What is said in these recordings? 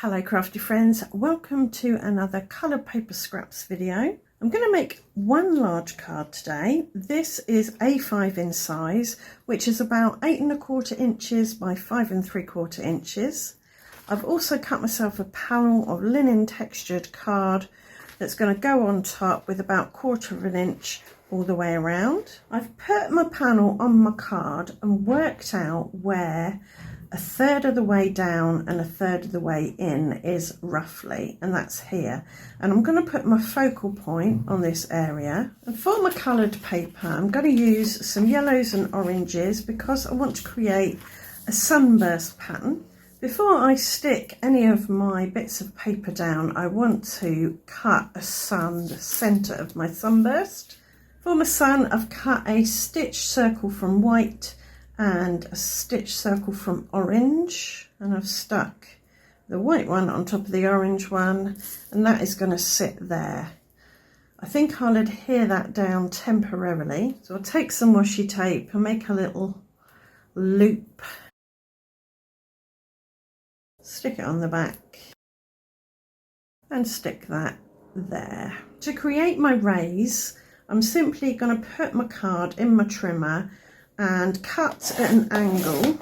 Hello crafty friends, welcome to another coloured paper scraps video. I'm going to make one large card today. This is A5 in size, which is about 8 1/4 inches by 5 3/4 inches. I've also cut myself a panel of linen textured card that's going to go on top with about 1/4 inch all the way around. I've put my panel on my card and worked out where 1/3 of the way down and 1/3 of the way in is roughly, and that's here. And I'm going to put my focal point on this area. And for my coloured paper, I'm going to use some yellows and oranges because I want to create a sunburst pattern. Before I stick any of my bits of paper down, I want to cut a sun, the centre of my sunburst. For my sun, I've cut a stitch circle from white and a stitch circle from orange, and I've stuck the white one on top of the orange one, and that is going to sit there. I think I'll adhere that down temporarily, so I'll take some washi tape and make a little loop, stick it on the back and stick that there. To create my rays, I'm simply going to put my card in my trimmer and cut at an angle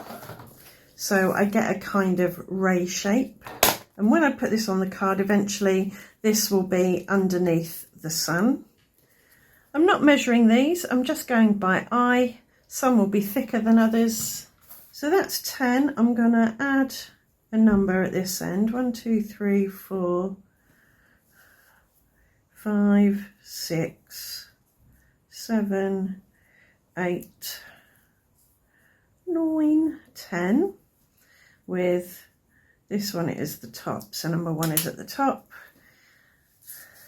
so I get a kind of ray shape. And when I put this on the card, eventually this will be underneath the sun. I'm not measuring these, I'm just going by eye. Some will be thicker than others. So that's 10. I'm going to add a number at this end. 1, 2, 3, 4, 5, 6, 7, 8, 9, 10, with this one, it is the top, so number 1 is at the top.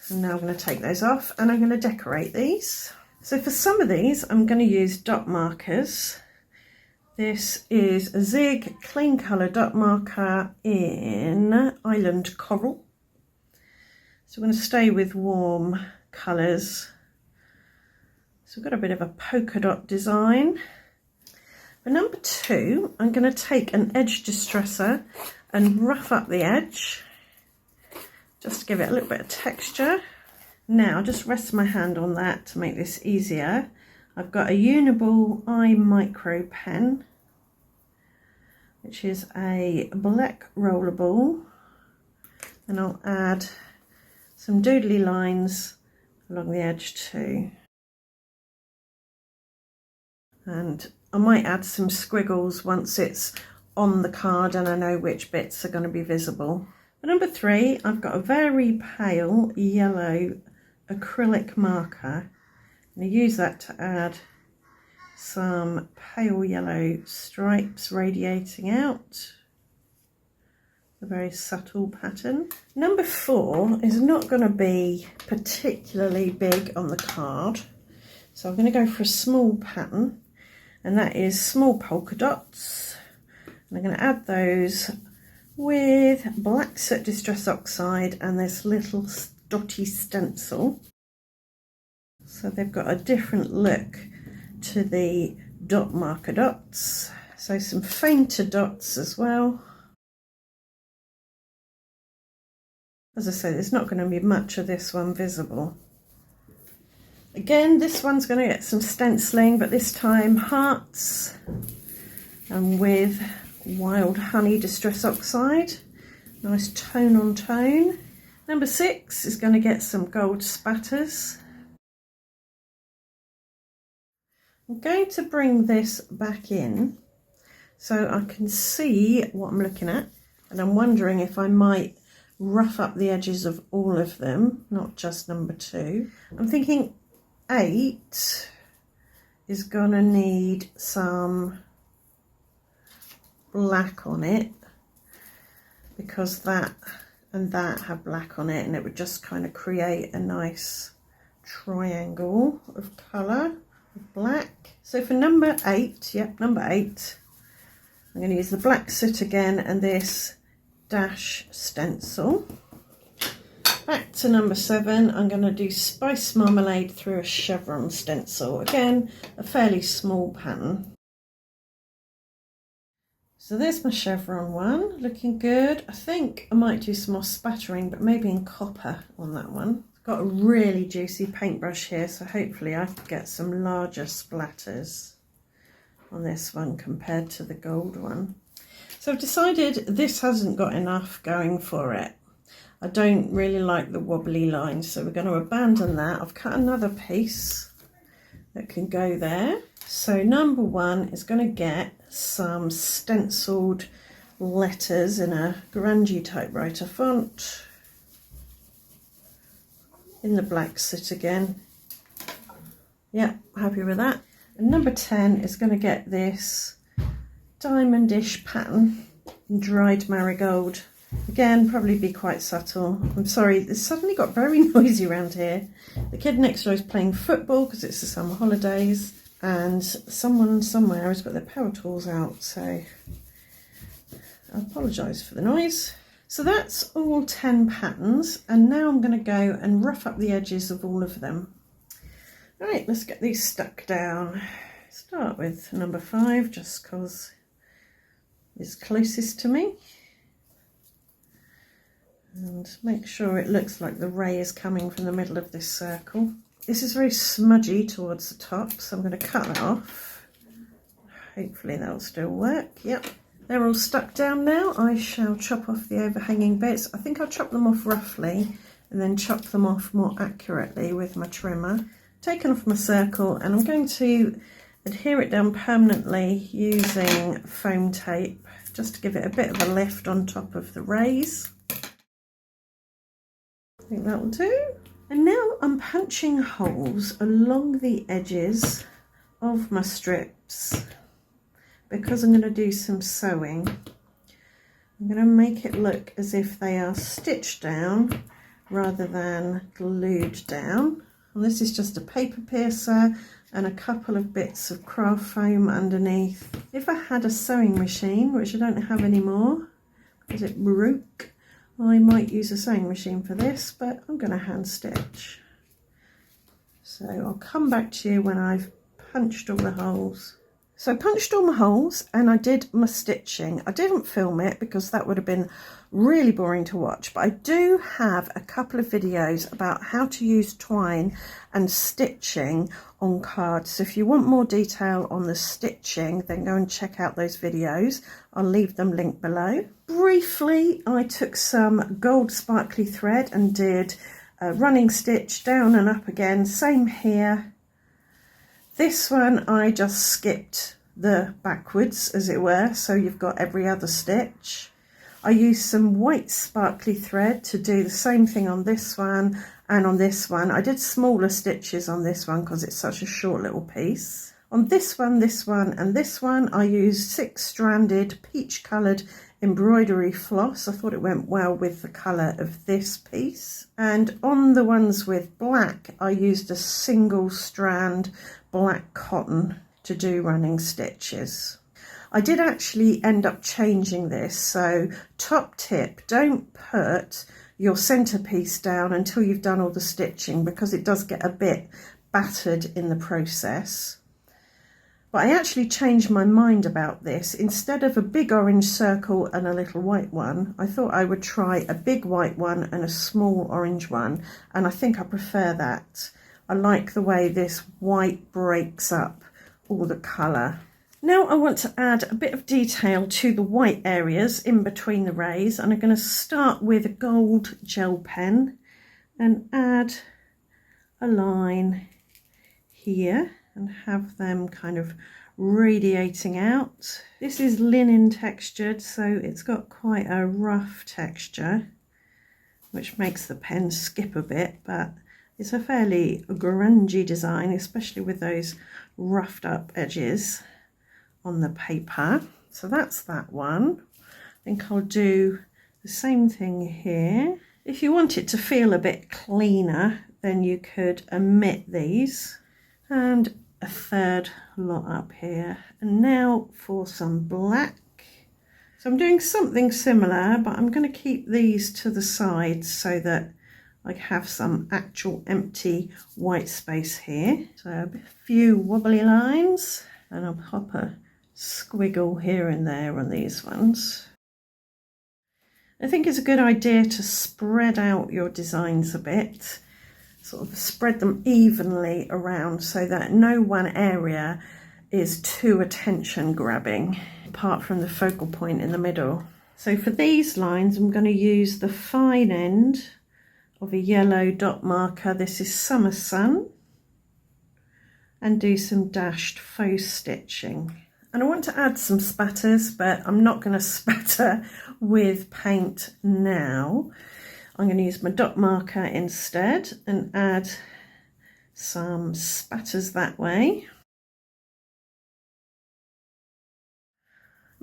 And now I'm going to take those off and I'm going to decorate these. So for some of these I'm going to use dot markers. This is a Zig clean colour dot marker in Island Coral. So we're going to stay with warm colours. So we've got a bit of a polka dot design. For number 2, I'm going to take an edge distresser and rough up the edge, just to give it a little bit of texture. Now just rest my hand on that to make this easier. I've got a Uniball Eye Micro pen, which is a black roller ball, and I'll add some doodly lines along the edge too. And I might add some squiggles once it's on the card and I know which bits are going to be visible. For number 3, I've got a very pale yellow acrylic marker. I'm going to use that to add some pale yellow stripes radiating out. A very subtle pattern. Number 4 is not going to be particularly big on the card, so I'm going to go for a small pattern. And that is small polka dots. And I'm going to add those with black soot distress oxide and this little dotty stencil. So they've got a different look to the dot marker dots. So some fainter dots as well. As I say, there's not going to be much of this one visible. Again, this one's going to get some stenciling, but this time hearts and with wild honey distress oxide. Nice tone on tone. Number 6 is going to get some gold spatters. I'm going to bring this back in so I can see what I'm looking at, and I'm wondering if I might rough up the edges of all of them, not just number 2. I'm thinking 8 is gonna need some black on it because that and that have black on it, and it would just kind of create a nice triangle of colour of black. So for number 8, number 8, I'm going to use the black soot again and this dash stencil. Back to number 7, I'm going to do Spice Marmalade through a chevron stencil. Again, a fairly small pattern. So there's my chevron one, looking good. I think I might do some more spattering, but maybe in copper on that one. I've got a really juicy paintbrush here, so hopefully I can get some larger splatters on this one compared to the gold one. So I've decided this hasn't got enough going for it. I don't really like the wobbly lines, so we're going to abandon that. I've cut another piece that can go there. So number one is going to get some stenciled letters in a grungy typewriter font in the black soot again. Yeah, happy with that. And number 10 is going to get this diamondish pattern in dried marigold. Again, probably be quite subtle. I'm sorry, it's suddenly got very noisy around here. The kid next door is playing football because it's the summer holidays, and someone somewhere has got their power tools out, so I apologise for the noise. So that's all 10 patterns, and now I'm going to go and rough up the edges of all of them. Right, let's get these stuck down. Start with number 5, just because it's closest to me. And make sure it looks like the ray is coming from the middle of this circle. This is very smudgy towards the top, so I'm going to cut that off. Hopefully that'll still work. Yep, they're all stuck down now. I shall chop off the overhanging bits. I think I'll chop them off roughly and then chop them off more accurately with my trimmer. Taken off my circle, and I'm going to adhere it down permanently using foam tape just to give it a bit of a lift on top of the rays. I think that will do. And now I'm punching holes along the edges of my strips because I'm going to do some sewing. I'm going to make it look as if they are stitched down rather than glued down. And this is just a paper piercer and a couple of bits of craft foam underneath. If I had a sewing machine, which I don't have anymore because it broke, I might use a sewing machine for this, but I'm going to hand stitch. So I'll come back to you when I've punched all the holes. So I punched all my holes and I did my stitching. I didn't film it because that would have been really boring to watch, but I do have a couple of videos about how to use twine and stitching on cards. So if you want more detail on the stitching, then go and check out those videos. I'll leave them linked below. Briefly, I took some gold sparkly thread and did a running stitch down and up again, same here. This one I just skipped the backwards, as it were, so you've got every other stitch. I used some white sparkly thread to do the same thing on this one and on this one. I did smaller stitches on this one because it's such a short little piece. On this one, and this one, I used 6-stranded peach-coloured embroidery floss. I thought it went well with the colour of this piece. And on the ones with black, I used a single strand black cotton to do running stitches. I did actually end up changing this, so top tip, don't put your centerpiece down until you've done all the stitching because it does get a bit battered in the process. But I actually changed my mind about this. Instead of a big orange circle and a little white one, I thought I would try a big white one and a small orange one, and I think I prefer that. I like the way this white breaks up all the colour. Now I want to add a bit of detail to the white areas in between the rays, and I'm going to start with a gold gel pen and add a line here and have them kind of radiating out. This is linen textured, so it's got quite a rough texture, which makes the pen skip a bit, but it's a fairly grungy design, especially with those roughed up edges on the paper. So that's that one. I think I'll do the same thing here. If you want it to feel a bit cleaner, then you could omit these, and a third lot up here. And now for some black. So I'm doing something similar, but I'm going to keep these to the sides so that I have some actual empty white space here. So a few wobbly lines, and I'll pop a squiggle here and there on these ones. I think it's a good idea to spread out your designs a bit, sort of spread them evenly around so that no one area is too attention grabbing, apart from the focal point in the middle. So for these lines, I'm going to use the fine end of a yellow dot marker. This is Summer Sun, and do some dashed faux stitching. And I want to add some spatters, but I'm not going to spatter with paint now. I'm going to use my dot marker instead and add some spatters that way.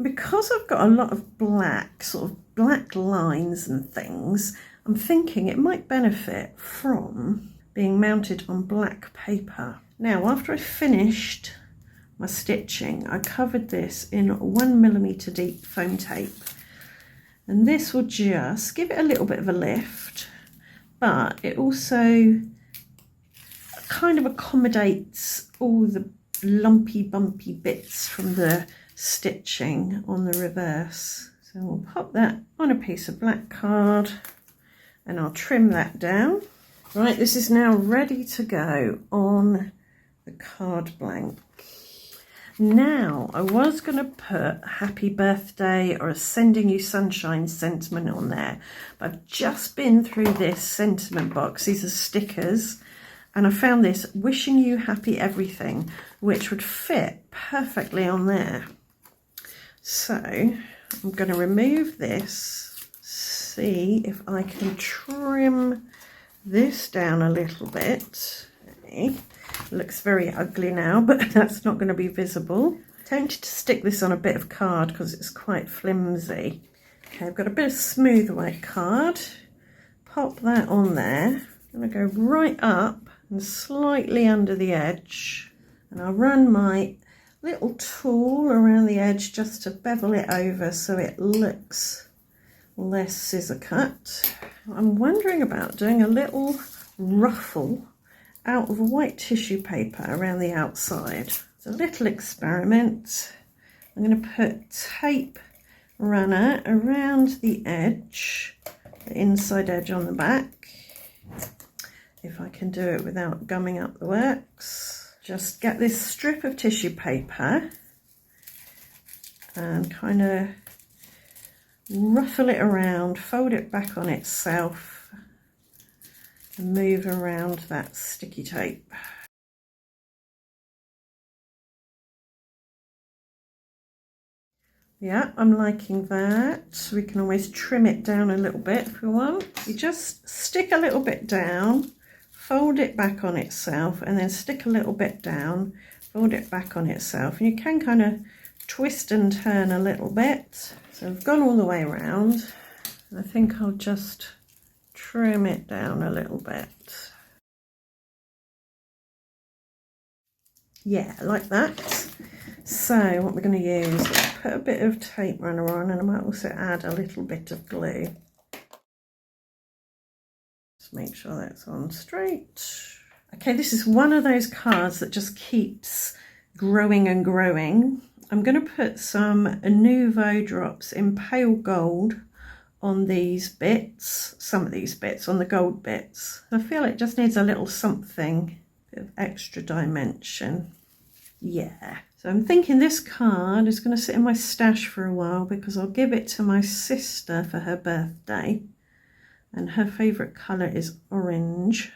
Because I've got a lot of black, sort of black lines and things, I'm thinking it might benefit from being mounted on black paper. Now, after I finished my stitching, I covered this in 1mm deep foam tape. And this will just give it a little bit of a lift, but it also kind of accommodates all the lumpy, bumpy bits from the stitching on the reverse. So we'll pop that on a piece of black card and I'll trim that down. Right, this is now ready to go on the card blank. Now, I was going to put happy birthday or a sending you sunshine sentiment on there, but I've just been through this sentiment box. These are stickers, and I found this wishing you happy everything, which would fit perfectly on there. So I'm going to remove this, see if I can trim this down a little bit. Okay. Looks very ugly now, but that's not going to be visible. Tempted to stick this on a bit of card because it's quite flimsy. Okay, I've got a bit of smooth white card. Pop that on there. I'm going to go right up and slightly under the edge. And I'll run my little tool around the edge just to bevel it over so it looks less scissor cut. I'm wondering about doing a little ruffle out of a white tissue paper around the outside. It's a little experiment. I'm going to put tape runner around the edge, the inside edge on the back. If I can do it without gumming up the works. Just get this strip of tissue paper and kind of ruffle it around, fold it back on itself, and move around that sticky tape. Yeah, I'm liking that. We can always trim it down a little bit if we want. You just stick a little bit down, fold it back on itself, and then stick a little bit down, fold it back on itself. And you can kind of twist and turn a little bit. So I've gone all the way around. I think I'll just trim it down a little bit. Yeah, like that. So what we're going to use is put a bit of tape runner on, and I might also add a little bit of glue. Just make sure that's on straight. Okay, this is one of those cards that just keeps growing and growing. I'm going to put some Nouveau drops in pale gold on these bits, some of these bits, on the gold bits. I feel it just needs a little something, bit of extra dimension. Yeah, so I'm thinking this card is going to sit in my stash for a while because I'll give it to my sister for her birthday, and her favourite colour is orange,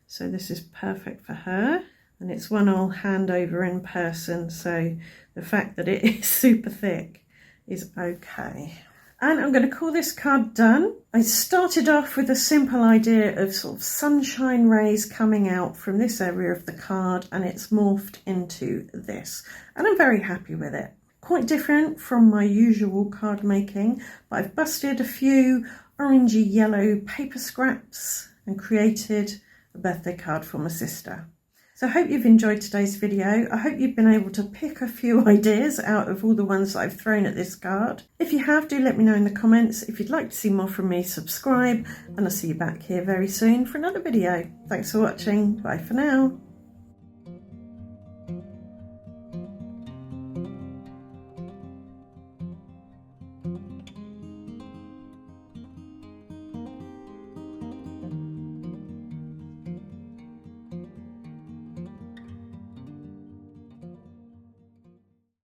so this is perfect for her, and it's one I'll hand over in person, so the fact that it is super thick is okay. And I'm going to call this card done. I started off with a simple idea of sort of sunshine rays coming out from this area of the card, and it's morphed into this. And I'm very happy with it. Quite different from my usual card making, but I've busted a few orangey yellow paper scraps and created a birthday card for my sister. So I hope you've enjoyed today's video. I hope you've been able to pick a few ideas out of all the ones that I've thrown at this card. If you have, do let me know in the comments. If you'd like to see more from me, subscribe, and I'll see you back here very soon for another video. Thanks for watching. Bye for now.